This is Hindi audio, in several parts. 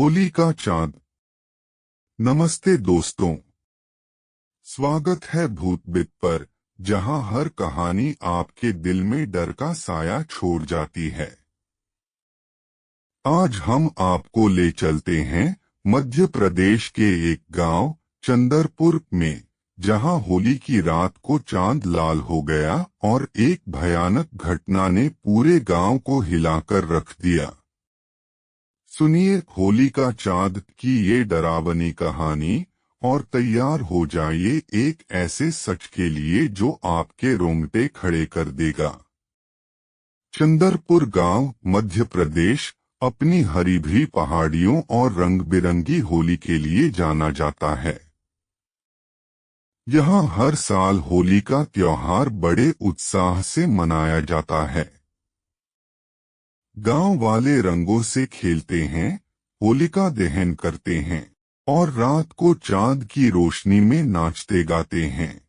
होली का चांद। नमस्ते दोस्तों, स्वागत है भूतबित पर, जहां हर कहानी आपके दिल में डर का साया छोड़ जाती है। आज हम आपको ले चलते हैं मध्य प्रदेश के एक गांव चंदरपुर में, जहां होली की रात को चांद लाल हो गया और एक भयानक घटना ने पूरे गांव को हिलाकर रख दिया। सुनिए होली का चांद की ये डरावनी कहानी और तैयार हो जाइए एक ऐसे सच के लिए जो आपके रोंगटे खड़े कर देगा। चंदरपुर गांव मध्य प्रदेश अपनी हरी भरी पहाड़ियों और रंग बिरंगी होली के लिए जाना जाता है। यहाँ हर साल होली का त्योहार बड़े उत्साह से मनाया जाता है। गांव वाले रंगों से खेलते हैं, होलिका दहन करते हैं और रात को चांद की रोशनी में नाचते गाते हैं।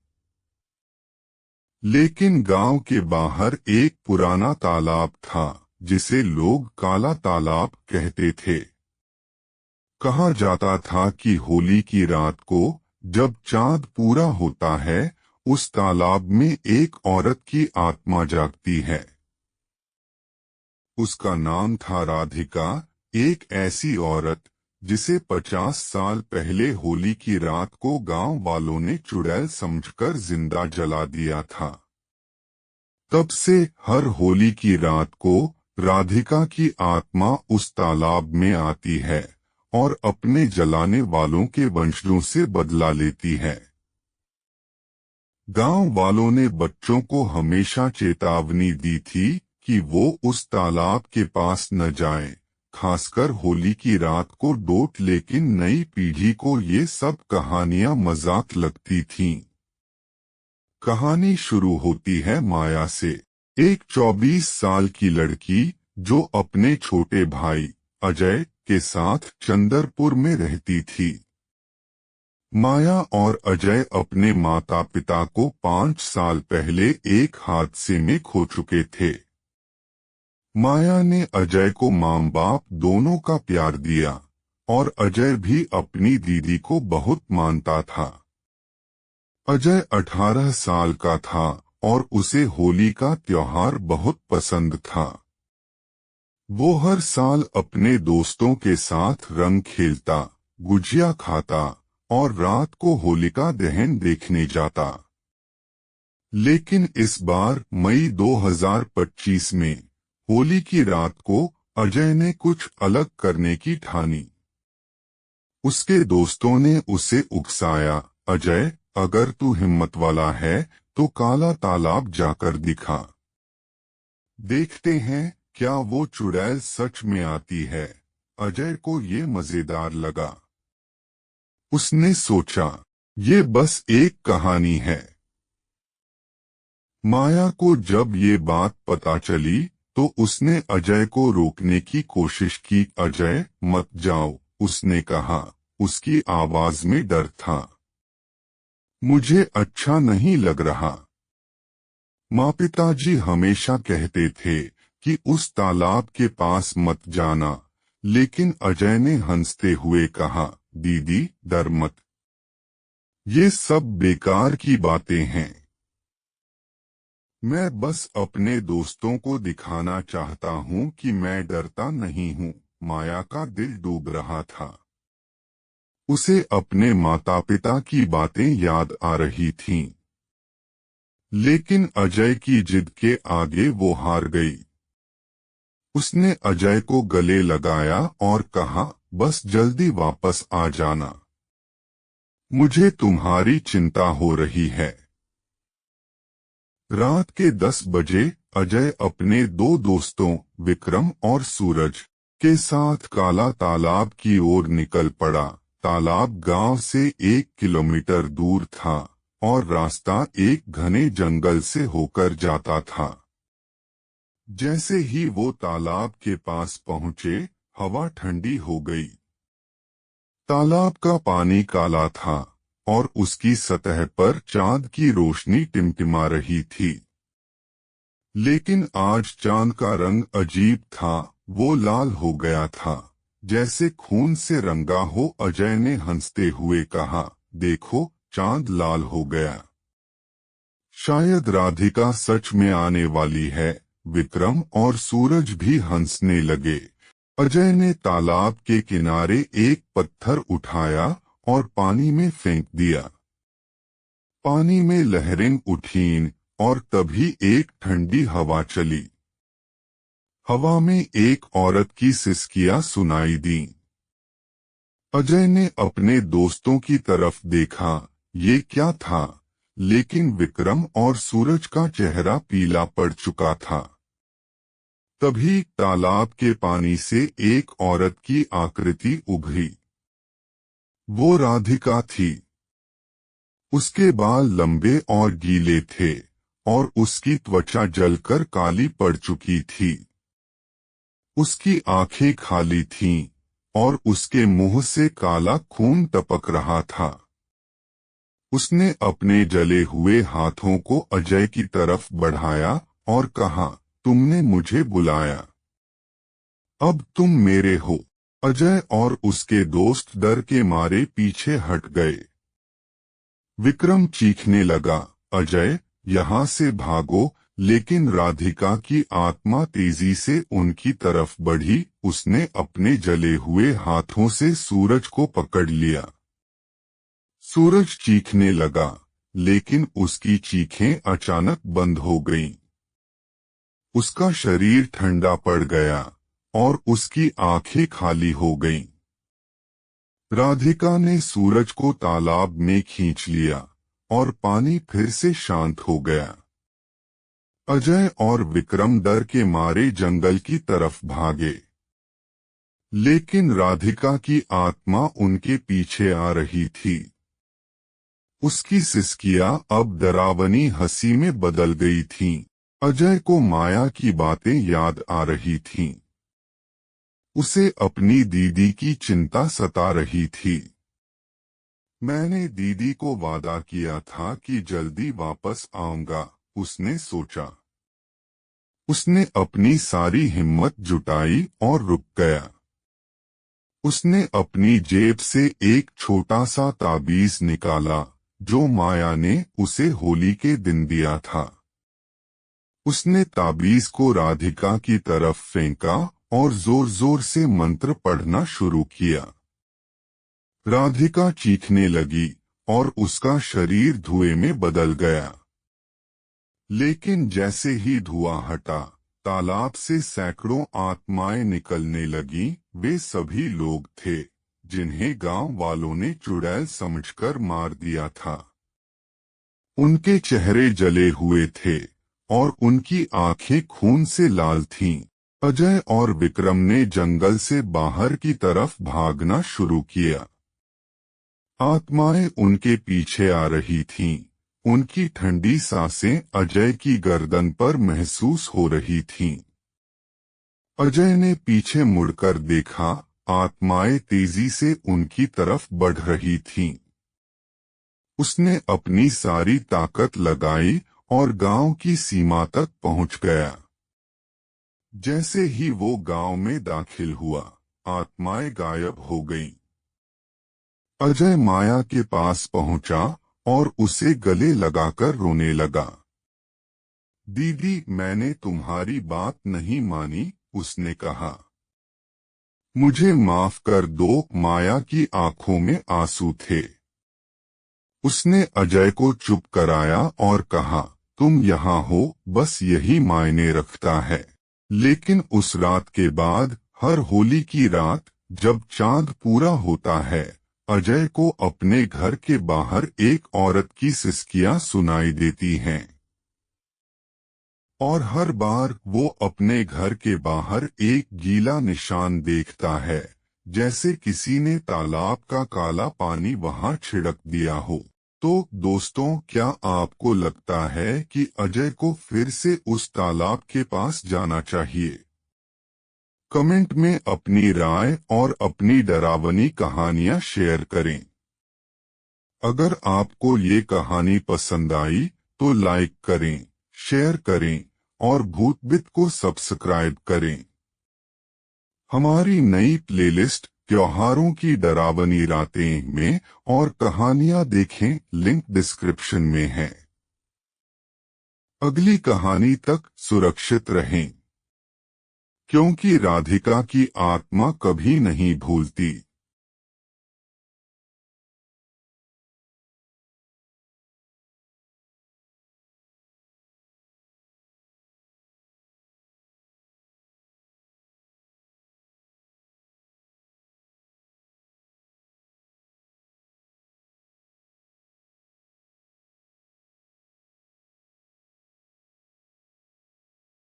लेकिन गांव के बाहर एक पुराना तालाब था, जिसे लोग काला तालाब कहते थे। कहा जाता था कि होली की रात को जब चांद पूरा होता है, उस तालाब में एक औरत की आत्मा जागती है। उसका नाम था राधिका, एक ऐसी औरत जिसे 50 साल पहले होली की रात को गांव वालों ने चुड़ैल समझकर जिंदा जला दिया था। तब से हर होली की रात को राधिका की आत्मा उस तालाब में आती है और अपने जलाने वालों के वंशजों से बदला लेती है। गांव वालों ने बच्चों को हमेशा चेतावनी दी थी कि वो उस तालाब के पास न जाएं, खासकर होली की रात को डोट। लेकिन नई पीढ़ी को ये सब कहानियां मजाक लगती थीं। कहानी शुरू होती है माया से, एक 24 साल की लड़की जो अपने छोटे भाई अजय के साथ चंदरपुर में रहती थी। माया और अजय अपने माता पिता को 5 साल पहले एक हादसे में खो चुके थे। माया ने अजय को माँ बाप दोनों का प्यार दिया और अजय भी अपनी दीदी को बहुत मानता था। अजय 18 साल का था और उसे होली का त्योहार बहुत पसंद था। वो हर साल अपने दोस्तों के साथ रंग खेलता, गुजिया खाता और रात को होलिका दहन देखने जाता। लेकिन इस बार मई 2025 में होली की रात को अजय ने कुछ अलग करने की ठानी। उसके दोस्तों ने उसे उकसाया, अजय, अगर तू हिम्मत वाला है तो काला तालाब जाकर दिखा। देखते हैं क्या वो चुड़ैल सच में आती है। अजय को ये मजेदार लगा। उसने सोचा, ये बस एक कहानी है। माया को जब ये बात पता चली तो उसने अजय को रोकने की कोशिश की। अजय, मत जाओ, उसने कहा। उसकी आवाज में डर था। मुझे अच्छा नहीं लग रहा। माँ पिताजी हमेशा कहते थे कि उस तालाब के पास मत जाना, लेकिन अजय ने हंसते हुए कहा, दीदी, डर मत। ये सब बेकार की बातें हैं। मैं बस अपने दोस्तों को दिखाना चाहता हूँ कि मैं डरता नहीं हूँ। माया का दिल डूब रहा था। उसे अपने माता पिता की बातें याद आ रही थीं। लेकिन अजय की जिद के आगे वो हार गई। उसने अजय को गले लगाया और कहा, बस जल्दी वापस आ जाना। मुझे तुम्हारी चिंता हो रही है। रात के 10 बजे अजय अपने दो दोस्तों विक्रम और सूरज के साथ काला तालाब की ओर निकल पड़ा। तालाब गांव से 1 किलोमीटर दूर था और रास्ता एक घने जंगल से होकर जाता था। जैसे ही वो तालाब के पास पहुंचे, हवा ठंडी हो गई। तालाब का पानी काला था और उसकी सतह पर चांद की रोशनी टिमटिमा रही थी। लेकिन आज चांद का रंग अजीब था, वो लाल हो गया था, जैसे खून से रंगा हो। अजय ने हंसते हुए कहा, देखो चांद लाल हो गया। शायद राधिका सच में आने वाली है। विक्रम और सूरज भी हंसने लगे। अजय ने तालाब के किनारे एक पत्थर उठाया और पानी में फेंक दिया। पानी में लहरें उठीं और तभी एक ठंडी हवा चली। हवा में एक औरत की सिसकियां सुनाई दी। अजय ने अपने दोस्तों की तरफ देखा, ये क्या था? लेकिन विक्रम और सूरज का चेहरा पीला पड़ चुका था। तभी तालाब के पानी से एक औरत की आकृति उभरी। वो राधिका थी। उसके बाल लंबे और गीले थे और उसकी त्वचा जलकर काली पड़ चुकी थी। उसकी आंखें खाली थीं और उसके मुंह से काला खून टपक रहा था। उसने अपने जले हुए हाथों को अजय की तरफ बढ़ाया और कहा, तुमने मुझे बुलाया। अब तुम मेरे हो। अजय और उसके दोस्त डर के मारे पीछे हट गए। विक्रम चीखने लगा, अजय यहाँ से भागो, लेकिन राधिका की आत्मा तेजी से उनकी तरफ बढ़ी। उसने अपने जले हुए हाथों से सूरज को पकड़ लिया। सूरज चीखने लगा, लेकिन उसकी चीखें अचानक बंद हो गईं। उसका शरीर ठंडा पड़ गया और उसकी आंखें खाली हो गईं। राधिका ने सूरज को तालाब में खींच लिया और पानी फिर से शांत हो गया। अजय और विक्रम डर के मारे जंगल की तरफ भागे, लेकिन राधिका की आत्मा उनके पीछे आ रही थी। उसकी सिसकियां अब डरावनी हंसी में बदल गई थीं। अजय को माया की बातें याद आ रही थीं। उसे अपनी दीदी की चिंता सता रही थी। मैंने दीदी को वादा किया था कि जल्दी वापस आऊंगा, उसने सोचा। उसने अपनी सारी हिम्मत जुटाई और रुक गया। उसने अपनी जेब से एक छोटा सा ताबीज निकाला जो माया ने उसे होली के दिन दिया था। उसने ताबीज को राधिका की तरफ फेंका और जोर जोर से मंत्र पढ़ना शुरू किया। राधिका चीखने लगी और उसका शरीर धुएं में बदल गया। लेकिन जैसे ही धुआं हटा, तालाब से सैकड़ों आत्माएं निकलने लगीं। वे सभी लोग थे जिन्हें गांव वालों ने चुड़ैल समझकर मार दिया था। उनके चेहरे जले हुए थे और उनकी आंखें खून से लाल थीं। अजय और विक्रम ने जंगल से बाहर की तरफ भागना शुरू किया। आत्माएं उनके पीछे आ रही थीं। उनकी ठंडी सांसें अजय की गर्दन पर महसूस हो रही थीं। अजय ने पीछे मुड़कर देखा, आत्माएं तेजी से उनकी तरफ बढ़ रही थीं। उसने अपनी सारी ताकत लगाई और गांव की सीमा तक पहुंच गया। जैसे ही वो गांव में दाखिल हुआ, आत्माएं गायब हो गईं। अजय माया के पास पहुंचा और उसे गले लगाकर रोने लगा। दीदी, मैंने तुम्हारी बात नहीं मानी, उसने कहा। मुझे माफ कर दो। माया की आंखों में आंसू थे। उसने अजय को चुप कराया और कहा, तुम यहाँ हो, बस यही मायने रखता है। लेकिन उस रात के बाद, हर होली की रात, जब चांद पूरा होता है, अजय को अपने घर के बाहर एक औरत की सिसकियां सुनाई देती हैं। और हर बार वो अपने घर के बाहर एक गीला निशान देखता है, जैसे किसी ने तालाब का काला पानी वहां छिड़क दिया हो। तो दोस्तों, क्या आपको लगता है कि अजय को फिर से उस तालाब के पास जाना चाहिए? कमेंट में अपनी राय और अपनी डरावनी कहानियां शेयर करें। अगर आपको ये कहानी पसंद आई तो लाइक करें, शेयर करें और भूतबित को सब्सक्राइब करें। हमारी नई प्लेलिस्ट त्योहारों की डरावनी रातें में और कहानियां देखें, लिंक डिस्क्रिप्शन में है। अगली कहानी तक सुरक्षित रहें, क्योंकि राधिका की आत्मा कभी नहीं भूलती।